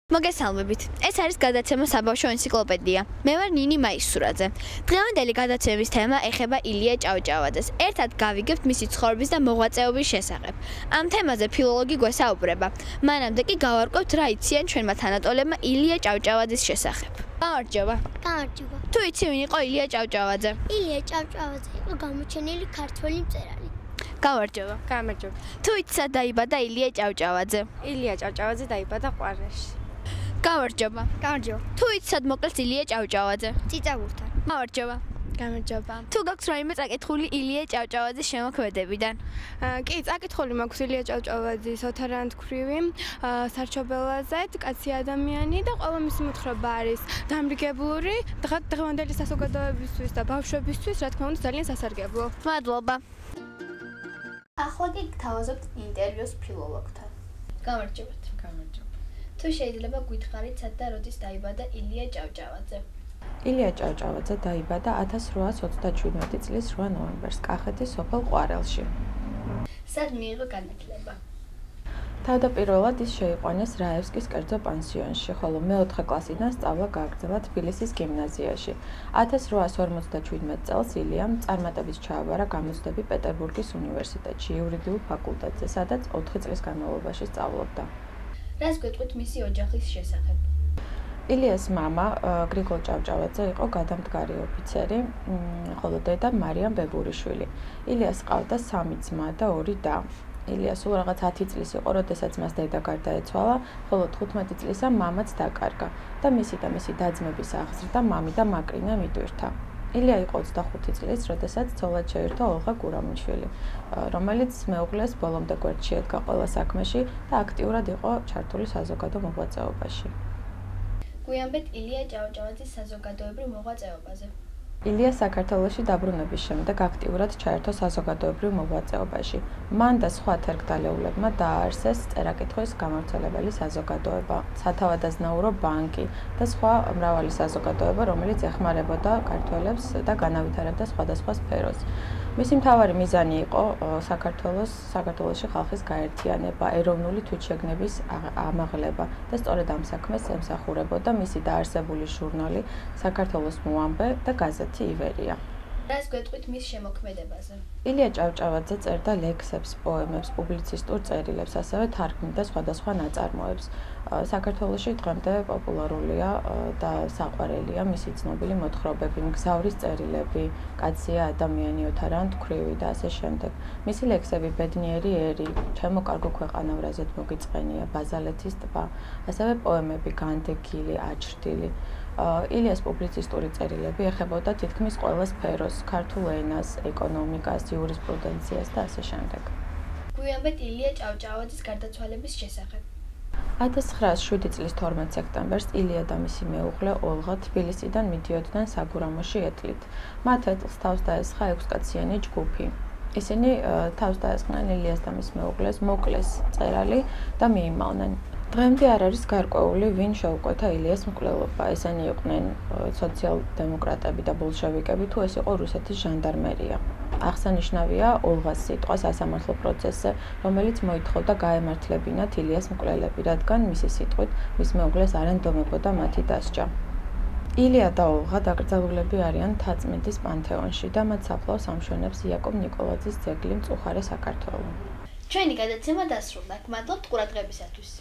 მოგესალმებით. ეს არის გადაცემა საბავშვო ენციკლოპედია. მე ვარ ნინი მაისურაძე. დღევანდელი გადაცემის თემა ეხება ილია ჭავჭავაძეს. ერთად გავიგებთ მისი ცხოვრების და მოღვაწეობის შესახებ. ამ თემაზე ფილოლოგი გვესაუბრება. მანამდე კი გავარკვევთ რა იციან ჩვენმა თანატოლებმა ილია ჭავჭავაძის შესახებ. გამარჯობა. გამარჯობა. თუ იცი ვინ იყო ილია ჭავჭავაძე? ილია ჭავჭავაძე იყო გამოჩენილი ქართველი მწერალი. გამარჯობა. გამარჯობა. თუ იცი სად დაიბადა ილია ჭავჭავაძე? ილია ჭავჭავაძე დაიბადა ყვარაში. გამარჯობა. გამარჯობა. თუ იცი სად მოკლეს ილია ჭავჭავაძე? წიწაბურთან. გამარჯობა. გამარჯობა. თუ გაქვს რაიმე წაკითხული ილია ჭავჭავაძის შემოქმედებიდან? კი, წაკითხული მაქვს ილია ჭავჭავაძის ოთარანთქვრივი, სარჩობელაზე, კაცი ადამიანი და ყველა მისი მოთხრობა არის დამრიგებლური, დღევანდელი საზოგადოებისთვის და ბავშვებისთვის, რა თქმა უნდა, ძალიან სასარგებლო. მადლობა. ახლა კი გთავაზობთ ინტერვიუს ფილოლოგთან. გამარჯობათ. გამარჯობა. თუ შეიძლება გითხარით სად და როდის დაიბადა ილია ჭავჭავაძე? ილია ჭავჭავაძე დაიბადა 1837 წლის 8 ნოემბერს კახეთის სოფელ ყვარელში. სად მიიღო განათლება? თავდაპირველად ის შეიყვანეს რაევსკის კერძო პანსიონში, ხოლო მეოთხე კლასიდან სწავლა გააგრძელა თბილისის გიმნაზიაში. 1857 წელს ილიამ წარმატებით ჩააბარა გამოცდები პეტერბურგის უნივერსიტეტში, იურიდიულ ფაკულტეტზე, სადაც 4 წლის განმავლობაში სწავლობდა. რას გვეტყვით მისი ოჯახის შესახებ? ილიას მამა გრიგოლ ჭავჭავაძე იყო გადამდგარი ოფიცერი, ხოლო დედა მარიამ ბებურიშვილი. ილიას ჰყავდა 3 ძმა და 2 და. ილია სულ რაღაც 10 წლის იყო, როდესაც მას დედა გარდაეცვალა, ხოლო 15 წლისა მამაც დაკარგა და მისი და-ძმების აღზრდა მამი და მაკრინა მიდვირთა. ილია იყო 25 წლის, როდესაც ცოლად შეირთო ოლღა გურამიშვილი, რომელიც მეუღლეს ბოლომდე გვერდში ედგა ყველა საქმეში და აქტიურად იყო ჩართული საზოგადო მოღვაწეობაში. გვიანბეთ ილია ჭავჭავაძის საზოგადოებრივ მოღვაწეობაზე. ილია საქართველოში დაბრუნების შემდეგ აქტიურად ჩაერთო საზოგადოებრივ მოღვაწეობაში. მან და სხვა თერგდალეულებმა დააარსეს წერა-კითხვის გამავრცელებელი საზოგადოება, სათავადაზნაურო ბანკი და სხვა მრავალი საზოგადოება, რომელიც ეხმარებოდა ქართველებს და განავითარებდა სხვადასხვა სფეროს. მისი მთავარი მიზანი იყო საქართველოში ხალხის გაერთიანება, ეროვნული თვითშეგნების ამაღლება და სწორედ ამ საქმეს ემსახურებოდა მისი დაარსებული ჟურნალი საქართველოს მოამბე და გაზეთი ივერია. რას გვეტყვით მის შემოქმედებაზე? ილია ჭავჭავაძე წერდა ლექსებს, პოემებს, პუბლიცისტურ წერილებს, ასევე თარგმნიდა სხვადასხვა ნაწარმოებს. საქართველოში დღემდე პოპულარულია და საყვარელია მისი ცნობილი მოთხრობები, მგზავრის წერილები, კაცია ადამიანი, ოთარანთქვრივი და ასე შემდეგ. მისი ლექსები ბედნიერი ერი, ჩემო კარგო ქვეყანა ვრაზეთ მოგიწყენია, ბაზალეთის ტბა, ასევე პოემები განდეგილი, აჩრდილი. ილიას პუბლიცისტური წერილები ეხებოდა თითქმის ყველა სფეროს, ქართულ ენას, ეკონომიკას, იურისპრუდენციას და ასე შემდეგ. გვიანბეთ ილია ჭავჭავაძის გარდაცვალების შესახებ. 1907 წლის 12 სექტემბერს ილია და მისი მეუღლე ოლღა თბილისიდან მიდიოდნენ საგურამოში ეტლით. მათ ეტლს თავს დაესხა 6-კაციანი ჯგუფი. ისინი თავს დაესხნენ ილიას და მის მეუღლეს მოკლეს წერალი და მიიმალნენ. დღემდე არ არის გარკვეული, ვინ შეუკვეთა ილიას მკვლელობა. ესენი იყვნენ სოციალ-დემოკრატები და ბოლშევიკები, თუ ეს იყო რუსეთის ჟანდარმერია. აღსანიშნავია ოლღას სიტყვა სასამართლო პროცესზე, რომელიც მოითხოვდა გაემართლებინათ ილიას მკვლელები, რადგან მისი სიტყვით მის მეუღლეს არ ენდომებოდა მათი დასჯა. ილია და ოლღა დაკრძალულები არიან მთაწმინდის პანთეონში და მათ საფლავს ამშვენებს იაკობ ნიკოლაძის ძეგლი მწუხარე საქართველო. ჩვენი გადაცემა დასრულდა. გმადლობთ ყურადღებისათვის.